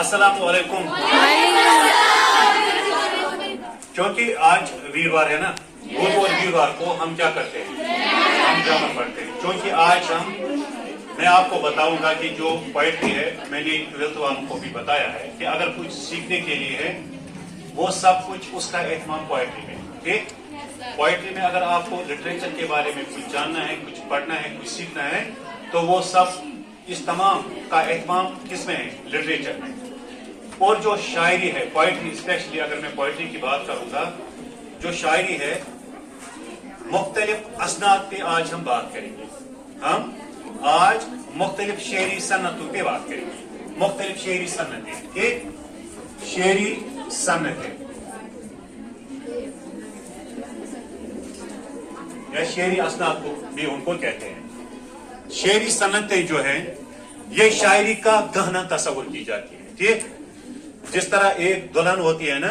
अस्सलाम वालेकुम। क्योंकि आज वीरवार है ना, बुध और वीरवार को हम क्या करते हैं, हम ड्रामा पढ़ते हैं। क्योंकि आज मैं आपको बताऊंगा कि जो पोएट्री है, मैंने 12th वालों को भी बताया है कि अगर कुछ सीखने के लिए है वो सब कुछ उसका एहतमाम पोएट्री में। ठीक, पोएट्री में अगर आपको लिटरेचर के बारे में कुछ जानना है, कुछ पढ़ना है, कुछ सीखना है, तो वो सब इस तमाम का एहतमाम किसमें है, लिटरेचर में। और जो शायरी है, पोएट्री स्पेशली अगर मैं पोएट्री की बात करूंगा, जो शायरी है मुख्तलिफ असनाद पे आज हम बात करेंगे। हम आज मुख्तलिफ शेरी सन्नतों पे बात करेंगे। मुख्तलिफ शेरी सन्नतें, एक शेरी सन्नतें या शेरी असनाद को भी उनको कहते हैं। शेरी सन्नतें जो है ये शायरी का गहना तस्वुर की जाती है। ठीक, जिस तरह एक दुल्हन होती है ना,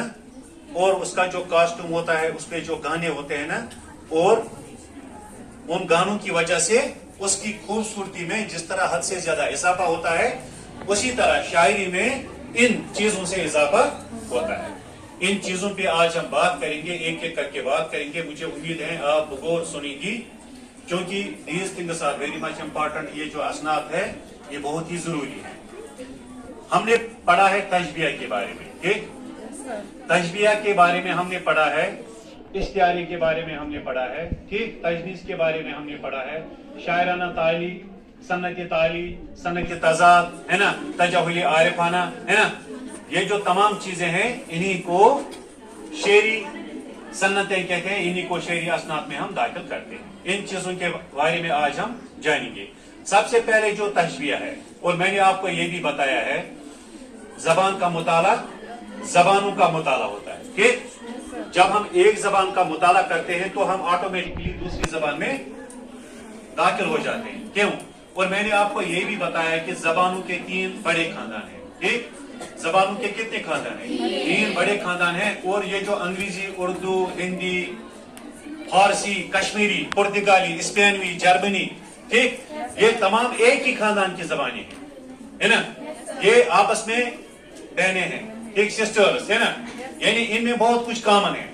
और उसका जो कॉस्ट्यूम होता है, उसपे जो गाने होते हैं ना, और उन गानों की वजह से उसकी खूबसूरती में जिस तरह हद से ज्यादा इजाफा होता है, उसी तरह शायरी में इन चीजों से इजाफा होता है। इन चीजों पे आज हम बात करेंगे, एक एक करके बात करेंगे। मुझे उम्मीद है आप गौर सुनेंगी, क्योंकि these things are very much important. ये जो असनाद है ये बहुत ही जरूरी है। हमने पढ़ा है तशबिया के बारे में। ठीक, तशबिया के बारे में हमने पढ़ा है, इश्तियारी के बारे में हमने पढ़ा है। ठीक, तजवीज के बारे में हमने पढ़ा है, शायराना ताली, सन्नत ताली, सन्नत तजाद है ना, तजाहुल आरिफाना है ना। ये जो तमाम चीजें हैं इन्हीं को शेरी सन्नतें कहते हैं, इन्हीं को शेरी असनाद में हम दाखिल करते हैं। इन चीजों के बारे में आज हम जानेंगे। सबसे पहले जो तशबिया है, और मैंने आपको ये भी बताया है, जबान का मुताला जबानों का मुताला होता है। ठीक, जब हम एक जबान का मुताला करते हैं तो हम ऑटोमेटिकली दूसरी जबान में दाखिल हो जाते हैं। क्यों? और मैंने आपको ये भी बताया कि जबानों के 3 बड़े खानदान हैं। ठीक, जबानों के कितने खानदान हैं? 3 बड़े खानदान हैं। और ये जो अंग्रेजी, उर्दू, हिंदी, फारसी, कश्मीरी, पुर्तगाली, स्पेनवी, जर्मनी, ठीक, ये तमाम एक ही खानदान की जबानें हैं, है ना। ये आपस में बहनें हैं, एक सिस्टर्स है ना, यानी इनमें बहुत कुछ कॉमन है,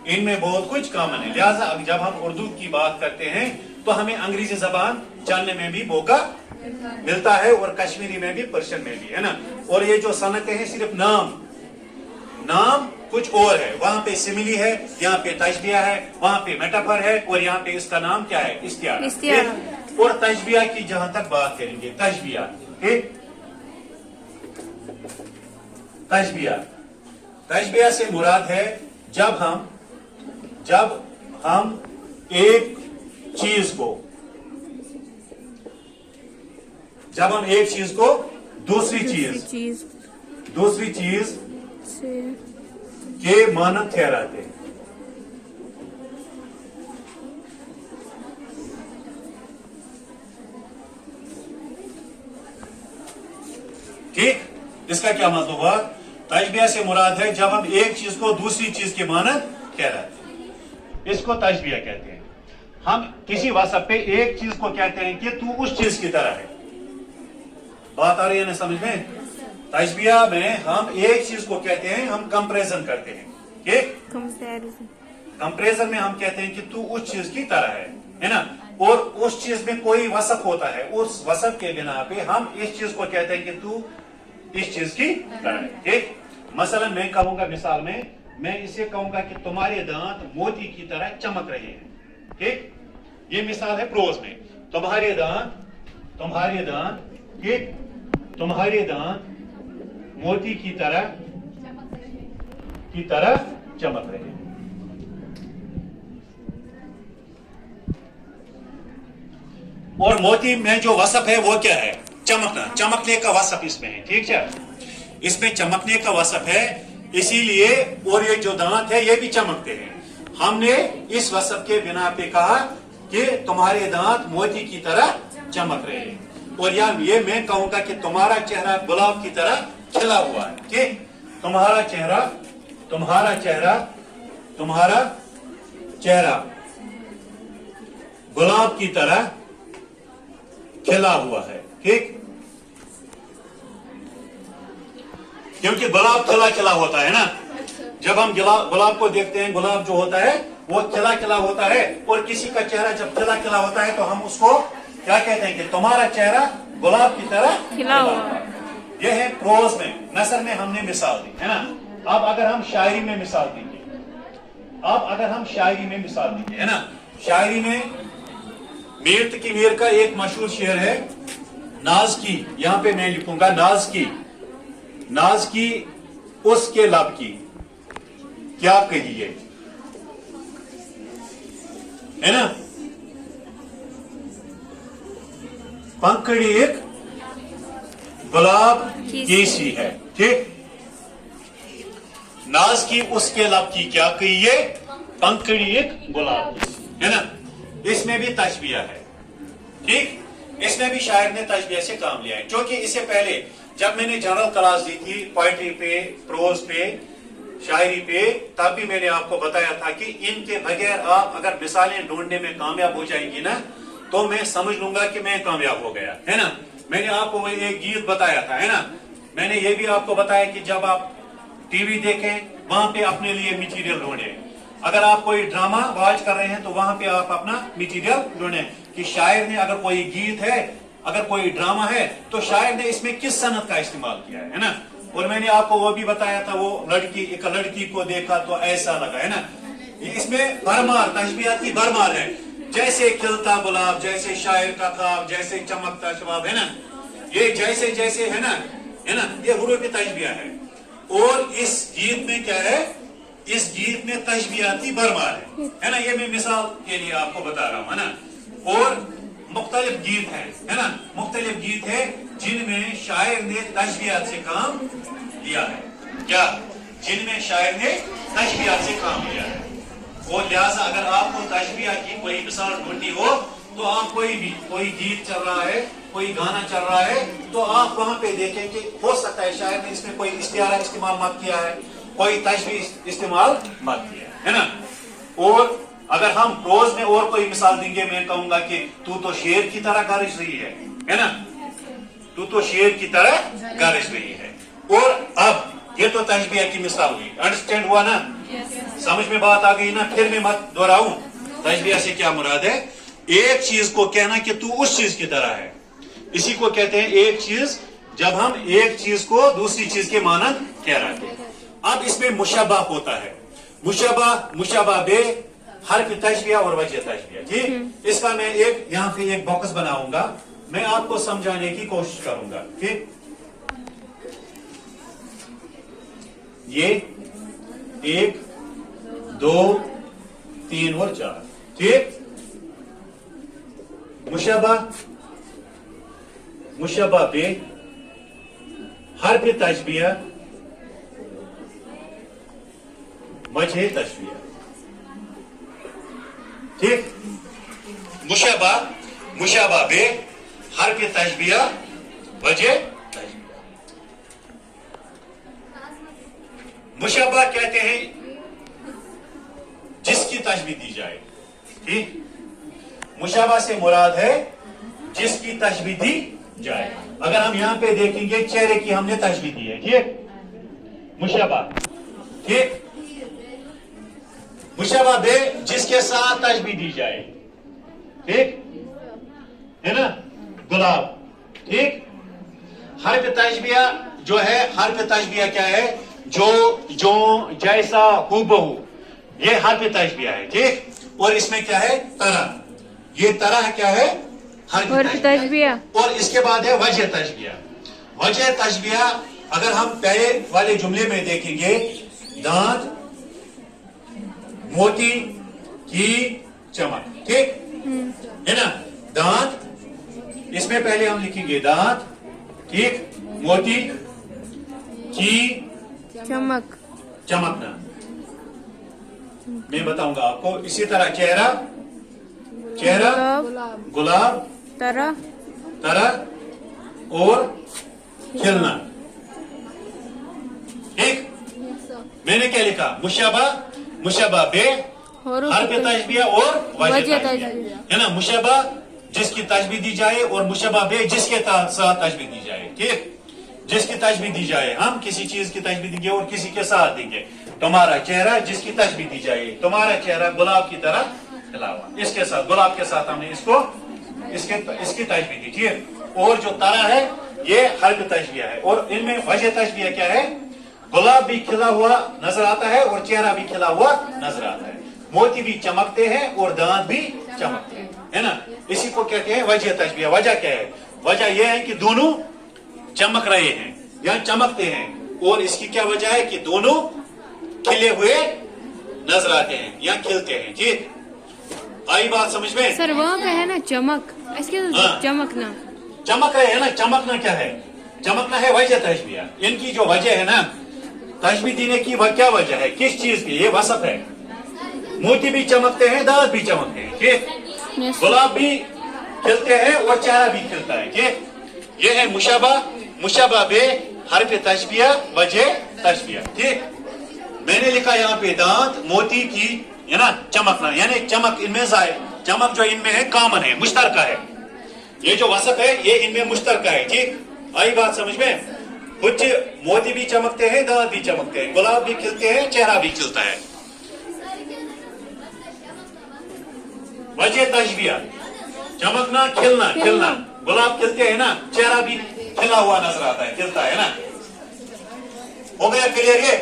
इनमें बहुत कुछ कॉमन है। लिहाजा जब हम उर्दू की बात करते हैं तो हमें अंग्रेजी जबान जानने में भी मौका मिलता है, और कश्मीरी में भी, पर्शियन में भी, है ना। और ये जो सनतें हैं सिर्फ नाम कुछ और है। वहां पे सिमिली है, यहाँ पे तशबिया है, वहां पे मेटाफर है, और यहाँ पे इसका नाम क्या है, इश्तियार। और तशबिया की जहां तक बात करेंगे, तशबिया, ठीक, तशबिया से मुराद है जब हम एक चीज को दूसरी चीज के मानद ठहराते हैं। ठीक, इसका क्या मतलब हुआ? तशबिया से मुराद है जब हम एक चीज को दूसरी चीज के मानद ठहराते हैं, इसको तशबिया कहते हैं। हम किसी वसफ पे एक चीज को कहते हैं कि तू उस चीज की तरह है। बात आ रही है ना समझ में? तशबिया में हम एक चीज को कहते हैं, हम कंपैरिजन करते हैं। ठीक, कंपैरिजन में हम कहते हैं कि तू उस चीज की तरह है ना। और उस चीज में कोई वसफ होता है, उस वसफ के बिना पे हम इस चीज को कहते हैं कि तू इस चीज की तरह है। ठीक, मसलन मैं कहूंगा, मिसाल में मैं इसे कहूंगा कि तुम्हारे दांत मोती की तरह चमक रहे हैं। ठीक, ये मिसाल है प्रोज में। तुम्हारे दांत ठीक, तुम्हारे दांत मोती की तरह चमक रहे हैं। और मोती में जो वसफ है वो क्या है? चमकना, चमकने का वसफ इसमें है। ठीक है, इसमें चमकने का वसफ है, इसीलिए। और ये जो दांत है ये भी चमकते हैं। हमने इस वसफ के बिना पे कहा कि तुम्हारे दांत मोती की तरह चमक रहे हैं। और यार ये मैं कहूंगा कि तुम्हारा चेहरा गुलाब की तरह खिला हुआ है। ठीक, तुम्हारा चेहरा गुलाब की तरह खिला हुआ है। ठीक, क्योंकि गुलाब खिला खिला होता है ना, जब हम गुलाब को देखते हैं, गुलाब जो होता है वो खिला खिला होता है, और किसी का चेहरा जब खिला खिला होता है तो हम उसको क्या कहते हैं कि तुम्हारा चेहरा गुलाब की तरह खिला हुआ। ये है प्रोज में, नसर में हमने मिसाल दी है ना। अब अगर हम शायरी में मिसाल देंगे, अब अगर हम शायरी में मिसाल देंगे है ना, शायरी में मीर तकी मीर का एक मशहूर शेर है, नाज की, यहां पे मैं लिखूंगा नाज की उसके लब की क्या कहिए, है ना। पंखड़ी एक गुलाब की सी है, ठीक। नाज की उसके लब की क्या कहिए, पंखड़ी एक गुलाब की सी, है ना। इसमें भी तशबिया है, ठीक। इसमें भी शायर ने तशबिया से काम लिया है, क्योंकि इससे पहले जब मैंने जनरल क्लास दी थी पोइट्री पे, प्रोज पे, शायरी पे, तब भी मैंने आपको बताया था कि इनके बगैर आप अगर मिसालें ढूंढने में कामयाब हो जाएंगी ना, तो मैं समझ लूंगा कि मैं कामयाब हो गया, है ना। मैंने आपको एक गीत बताया था, है ना। मैंने ये भी आपको बताया कि जब आप टीवी देखें वहां पे अपने लिए मटेरियल ढूंढे, अगर आप कोई ड्रामा वॉच कर रहे हैं तो वहां पे आप अपना मटेरियल ढूंढे कि शायर ने अगर कोई गीत है, अगर कोई ड्रामा है तो शायर ने इसमें किस सनत का इस्तेमाल किया है ना। और मैंने आपको वो भी बताया था, वो एक लड़की को देखा तो ऐसा लगा, है ना। इसमें भरमार तशबीहात की भरमार है, जैसे खिलता गुलाब, जैसे शायर का ख्वाब, जैसे चमकता शबाब, है ना। ये जैसे जैसे है ना, ये हुरूफ तशबीहा है। और इस गीत में क्या है, इस गीत में तशबीहाती भरमार है ना। ये मैं मिसाल के लिए आपको बता रहा हूं, है ना। और मुख्तलिफ गीत है ना, मुख्तलिफ गीत है जिनमें शायर ने तशबीहात से काम लिया है, क्या, जिनमें शायर ने तशबीहात से काम लिया है। और लिहाजा अगर आपको तशबीहा की कोई मिसाल ढूंढनी हो तो आप कोई गीत चल रहा है, कोई गाना चल रहा है, तो आप वहां पे देखें कि हो सकता है शायर ने इसमें कोई इस्तिआरा इस्तेमाल मत किया है, कोई तशबीह इस्तेमाल मत किया है ना। और अगर हम प्रोज में और कोई मिसाल देंगे, मैं कहूंगा कि तू तो शेर की तरह गरज रही है ना, तू तो शेर की तरह गरज रही है। और अब ये तो तशबीह की मिसाल हुई, अंडरस्टैंड हुआ ना, समझ में बात आ गई ना। फिर मैं मत दोहराऊं तशबीह से क्या मुराद है। एक चीज को कहना कि तू उस चीज की तरह है, इसी को कहते हैं एक चीज, जब हम एक चीज को दूसरी चीज के मानद कह रहे हैं। अब इसमें मुशब्बा होता है, मुशब्बा बे, हर्फ तशबीह और वजह तशबीह, ठीक। इसका मैं एक यहाँ पे एक बॉक्स बनाऊंगा, मैं आपको समझाने की कोशिश करूंगा, ठीक। ये 1 2 3 और 4, ठीक। मुशब्बा बे, हर्फ तशबीह, वजह तशबीह, ठीक। मुशब्बा बे, हर्फ तशबीह, वजह तशबीह। मुशब्बा कहते हैं जिसकी तशबीह दी जाए, ठीक। मुशब्बा से मुराद है जिसकी तशबीह दी जाए। अगर हम यहां पे देखेंगे चेहरे की हमने तशबीह दी है, ठीक, मुशब्बा, ठीक। मुशब्बा बे, जिसके साथ तशबीह दी जाए, ठीक, है ना, गुलाब, ठीक। हर्फ तशबीह जो है, हर्फ तशबीह क्या है, जो जैसा हूबहू, ये हर्फ तशबीह है, ठीक। और इसमें क्या है, तरह, ये तरह क्या है, हर्फ तशबीह। और इसके बाद है वजह तशबीह। वजह तशबीह अगर हम पहले वाले जुमले में देखेंगे, दांत मोती की चमक, ठीक, है ना। दांत, इसमें पहले हम लिखेंगे दांत, ठीक, मोती की चमकना, मैं बताऊंगा आपको। इसी तरह चेहरा गुलाब, तरह और खिलना, ठीक। मैंने क्या लिखा, मुशब्बा बे, हर्फ तशबीह और वजह तशबीह, है ना। मुशब्बा जिसकी तशबीह दी जाए और मुशब्बा बे जिसके साथ तशबीह दी जाए, ठीक। जिसकी तशबीह दी जाए, हम किसी चीज की तशबीह देंगे और किसी के साथ देंगे। तुम्हारा चेहरा जिसकी तशबीह दी जाए, तुम्हारा चेहरा गुलाब की तरह खिला हुआ, इसके साथ गुलाब के साथ हमने इसको इसकी तशबीह दी, ठीक है। और जो तारा है ये हर्फ तशबीह है, और इनमें वजह तशबीह क्या है, गुलाब भी खिला हुआ नजर आता है और चेहरा भी खिला हुआ नजर आता है, मोती भी चमकते हैं और दांत भी चमकते हैं, है ना। इसी को कहते हैं वजह तशबीह। वजह क्या है, वजह यह है कि दोनों चमक रहे हैं या चमकते हैं, और इसकी क्या वजह है कि दोनों खिले हुए नजर आते हैं या खिलते हैं, ठीक। आई बात समझ में? सर वहाँ पे है ना चमक, इसके हाँ। चमकना, चमक रहे हैं ना, चमकना क्या है, चमकना है वजह तशबीह। इनकी जो वजह है ना तशबीह देने की, वह क्या वजह है, किस चीज की, ये वसफ है। मोती भी चमकते हैं, दांत भी चमकते हैं, ठीक। गुलाब भी खिलते हैं और चेहरा भी खिलता है, ठीक। ये है मुशाबा, मुशाबा बे हर्फ तशबीह वजह तशबीह, ठीक। मैंने लिखा यहाँ पे दांत मोती की, है ना, चमकना, यानी चमक इनमें चमक जो इनमें है कॉमन है, मुश्तरका है। ये जो वसफ है ये इनमें मुश्तरका है, ठीक। आई बात समझ में? कुछ मोती भी चमकते हैं, दांत भी चमकते हैं, गुलाब भी खिलते हैं, चेहरा भी खिलता है। वजह तशबीह, चमकना, खिलना, खिलना, गुलाब खिलते हैं ना, चेहरा भी खिला हुआ नजर आता है, खिलता है ना। हो गया क्लियर ये?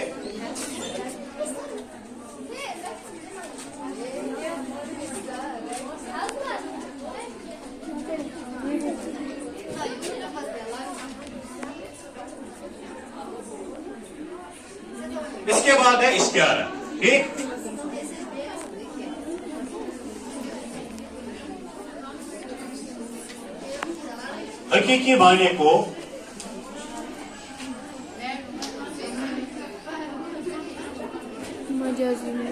इसके बाद है इस्तिआरा, ठीक। हकीकी माने को मजाजी में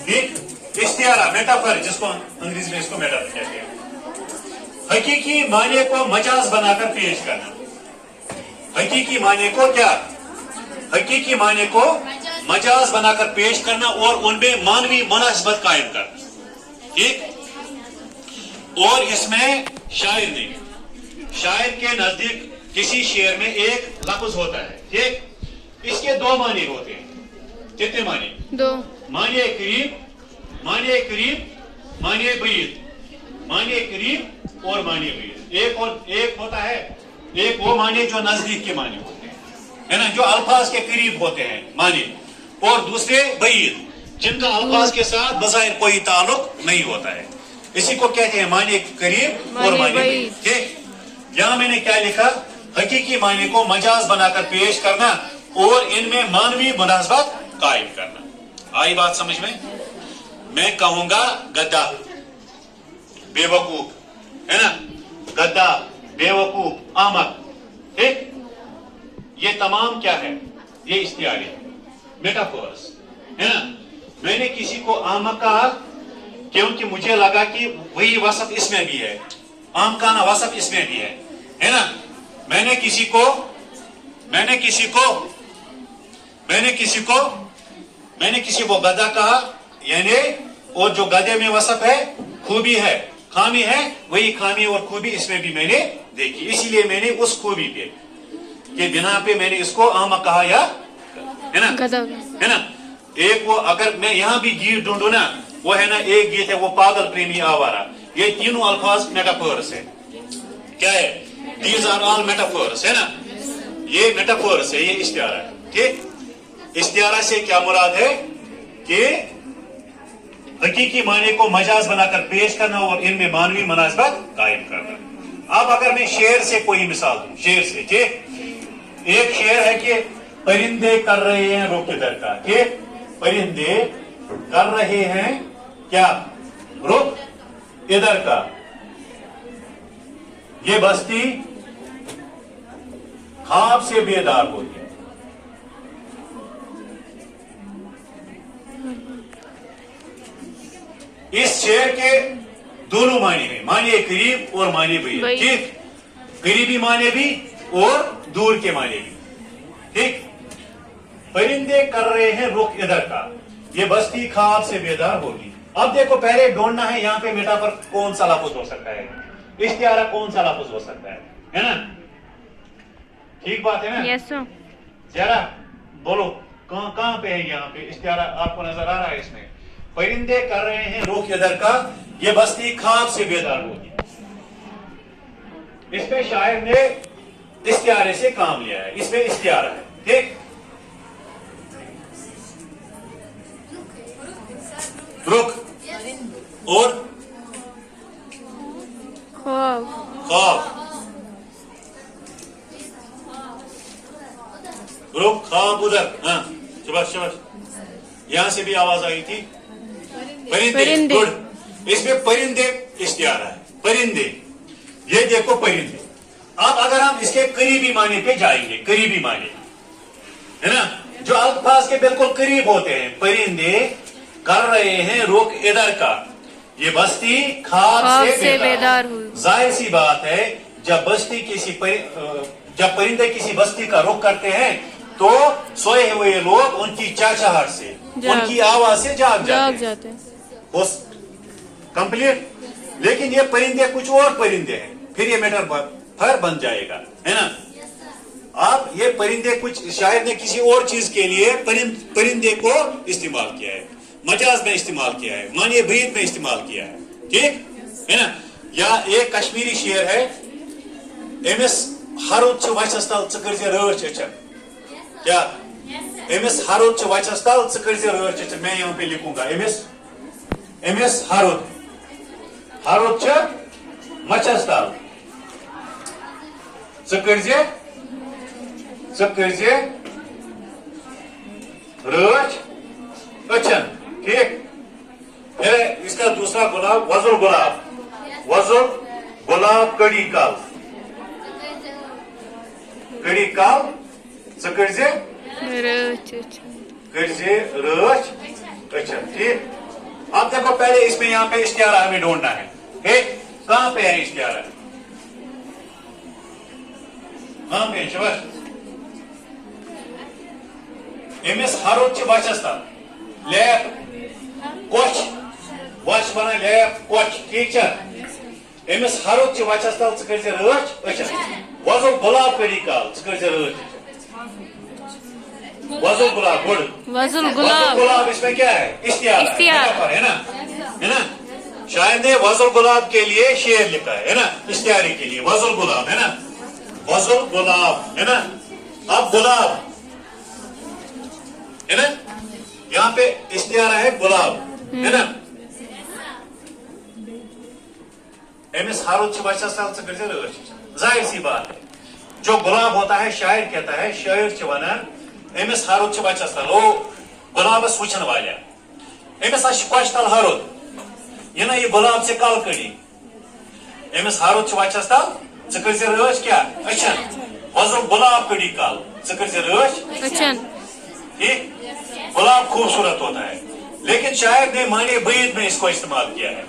एक इस्तिआरा, मेटाफर, जिसको अंग्रेजी में इसको मेटाफर कहते हैं। हकीकी माने को मजाज बनाकर पेश करना। हकीकी माने को क्या, हकीकी माने को मजाज बनाकर पेश करना और उनमें मानवी मुनासिबत कायम करना, ठीक। और इसमें शायर ने, शायर के नजदीक किसी शेर में एक लफ्ज होता है, ठीक। इसके दो माने होते हैं, कितने माने? दो। मानिए करीब, मानिए करीब, मानिए बईद, मानिए करीब और मानिए बईद। एक होता है, एक वो माने जो नजदीक के माने होते हैं, है ना, जो अल्फाज के करीब होते हैं माने, और दूसरे बईद, जिनका अल्फाज के साथ बज़ाहिर कोई ताल्लुक नहीं होता है। इसी को कहते हैं माने करीब और माने बईद, ठीक। यहाँ मैंने क्या लिखा, हकीकी माने को मजाज बनाकर पेश करना और इनमें मानवी मुनासबत कायम करना। आई बात समझ में? मैं कहूंगा गद्दा, बेवकूफ, है ना, गद्दा, बेवकूफ, अहमक, ठीक। ये तमाम क्या है, ये इस्तिआरे, मेटाफोर्स, है ना। मैंने किसी को अहमक कहा क्योंकि मुझे लगा कि वही वसफ इसमें भी है, आमकाना वसफ इसमें भी है ना। मैंने किसी को गधा कहा, यानी और जो गधे में वसफ है खूबी है, खामी है, वही खामी और खूबी इसमें भी मैंने देखी, इसीलिए मैंने उस खूबी के बिना पे मैंने इसको अहमक कहा, या है ना, है ना। एक वो, अगर मैं यहाँ भी गीत ढूंढू ना, वो है ना, एक गीत है वो पागल प्रेमी आवारा, ये तीनों अल्फाज मेटाफोर्स है, क्या है, दीज आर ऑल मेटाफोर्स, है ना, ये मेटाफोर्स है, ये इस्तिआरा है, ठीक। इस्तिआरा से क्या मुराद है कि हकीकी माने को मजाज बनाकर पेश करना और इनमें मानवी मुनासिबत कायम करना। अब अगर मैं शेर से कोई मिसाल दूं, शेर से, ठीक। एक शेर है कि परिंदे कर रहे हैं रुख इधर का, कि परिंदे कर रहे हैं क्या, रुख इधर का, ये बस्ती ख्वाब से बेदार होती है। इस शेर के दोनों माने हैं, माने करीब और माने बईद, ठीक। करीबी माने भी और दूर के माने भी, ठीक। परिंदे कर रहे हैं रुख इधर का, ये बस्ती ख्वाब से बेदार होगी। अब देखो पहले ढूंढना है यहाँ पे मेटाफर कौन सा लफ्ज हो सकता है, इस्तिआरा कौन सा लफ्ज हो सकता है ना? ठीक बात है ना? Yes sir. जरा बोलो कहाँ पे है यहाँ पे इस्तिआरा आपको नजर आ रहा है इसमें? परिंदे कर रहे हैं रुख इधर का, ये बस्ती ख्वाब से बेदार होगी। इसमें शायर ने इस्तिआरे से काम लिया है, इसमें इस्तिआरा है, ठीक? रुख और ख्वाब। ख्वाब, रुख ख्वाब उधर, हाँ शाबाश शाबाश, यहां से भी आवाज आई थी। परिंदे, गुड। इसमें परिंदे इस्तिआरा है, परिंदे, ये देखो परिंदे। अब अगर हम इसके करीबी माने पे जाएंगे, करीबी माने है ना, जो अल्फाज के बिल्कुल करीब होते हैं, परिंदे कर रहे हैं रुख इधर का, ये बस्ती ख्वाब से बेदार हुई। जाहिर सी बात है, जब बस्ती जब परिंदे किसी बस्ती का रुख करते हैं तो सोए हुए लोग उनकी चहचहाहट से, उनकी आवाज से जाग जाते हैं। बस कंप्लीट। लेकिन ये परिंदे कुछ और परिंदे हैं, फिर ये मेटाफर बन जाएगा, है ना? अब ये परिंदे कुछ शायर ने किसी और चीज के लिए परिंदे को इस्तेमाल किया है, मजाज में इस्तेमाल किया है, मानिए ब्रीद में इस्तेमाल किया है, ठीक है ना? या एक कश्मीरी शेर है, एमएस हरुच वचस्तल चकरजे रच अच्छा, क्या एमएस हरुच वचस्तल चकरजे रच अच्छा, मैं यहाँ पे लिखूंगा एमएस हरुच वचस्तल चकरजे रच अच्छा, ठीक? फिर इसका दूसरा गुलाब वजुल गुलाब कड़ी काल चकरजे रच अच्छा, ठीक? अब देखो पहले इसमें यहाँ पे इस्तिआरा हमें ढूंढना है, ठीक? कहाँ पे है इस्तिआरा, कहाँ पे है शाबाश? एमएस हरुच वचस्तल लैप कोच वच बना लैप कोच, ठीक है? एमएस हरुच वचस्तल चकरजे रच अच्छा, वजुल गुलाब कड़ी काल चकरजे रच, वजुल गुलाब, गुड। वजुल गुलाब इसमें क्या है? इस्तिआरा है ना? शायर ने वजुल गुलाब के लिए शेर लिखा है ना, इस्तिआरे के लिए वजुल गुलाब, है ना? वजुल गुलाब, है ना? अब गुलाब है ना, यहाँ पे इस्तिआरा है गुलाब, है ना? एमएस हरुच वचस्तल चकरजे रच, जाहिर सी बात है, जो गुलाब होता है शायर कहता है, शायर च वनान एमएस हरुच वचस्तल, ओ गुलाबस वुचन वाले, एमएस वचतल हरुद, ये ना ये गुलाब से काल कड़ी, एमएस हरुच वचस्तल चकरजे रच क्या अच्छा, वजुल गुलाब कड़ी काल चकरजे रच अच्छा, ठीक? गुलाब खूबसूरत होता है, लेकिन शायर ने माने ब्रीद में इसको इस्तेमाल किया है।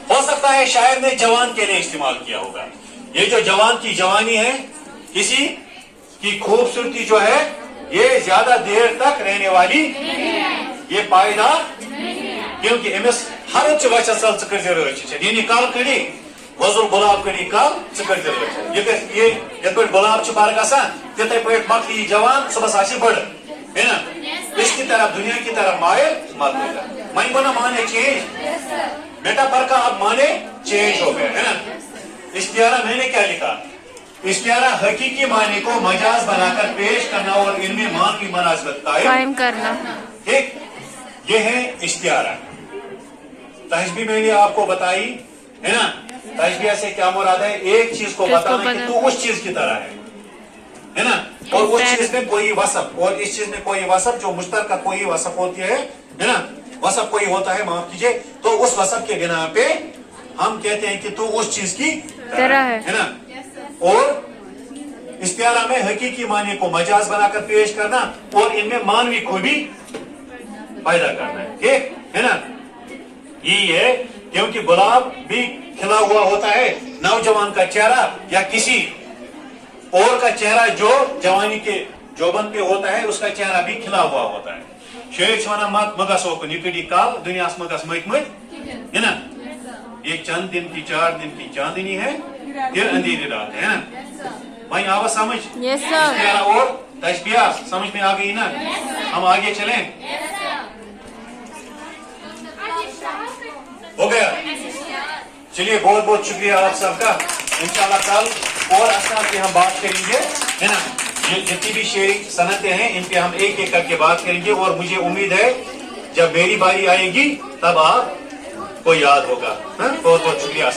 हो सकता है शायर ने जवान के लिए इस्तेमाल किया होगा। ये जो जवान की जवानी है, किसी की खूबसूरती जो है, ये ज्यादा देर तक रहने वाली, ये पायदार, क्योंकि एमएस हरुच वचस्तल चकरजे रच ये निकाल कड़ी वजुल गुलाब कड़ी काल चकरजे रच, ये गुलाब बार गसान तिथे पे मकली जवान सुबह बड़, है ना? इसकी तरफ दुनिया की तरफ मायल मत होगा। मैं बोला माने चेंज, मेटाफर का अब माने चेंज हो गया, है ना? इस्तिआरा मैंने क्या लिखा? इस्तिआरा हकीकी माने को मजाज बनाकर पेश करना और इनमें मान की मुनासिबत कायम करना, ठीक? ये है इस्तिआरा। तशबीह मैंने आपको बताई, है ना? तशबीह से क्या मुराद है? एक चीज को बताना कि तू उस चीज की तरह है ना? और उस चीज में कोई वसफ और इस चीज में कोई वसफ, जो मुश्तरका कोई वसफ होती है ना? वसफ कोई होता है, माफ कीजिए, तो उस वसफ के बिना पे हम कहते हैं कि तू उस चीज की तरह है ना? और इस्तिआरा में हकीकी माने को मजाज बनाकर पेश करना और इनमें मानवी खूबी पैदा करना है, ठीक है ना? यही है, क्योंकि गुलाब भी खिला हुआ होता है, नौजवान का चेहरा या किसी और का चेहरा जो जवानी के जोबन पे होता है उसका चेहरा भी खिला हुआ होता है। शेर वना मत मगस ओकन यकड़ी काल दुनिया मगस मत है ना। ये चंद दिन की 4 दिन की चांदनी है, फिर अंधेरी रात है ना। भाई आवाज समझ? Yes, sir. और तशबिया समझ में आ गई ना? हम आगे चलें? हो गया? चलिए बहुत बहुत शुक्रिया आप सबका। इंशाल्लाह कल और असनाद की हम बात करेंगे है ना। ये जितनी भी शेरी सनतें हैं इन पे हम एक एक करके बात करेंगे और मुझे उम्मीद है जब मेरी बारी आएगी तब आप को याद होगा। बहुत बहुत शुक्रिया।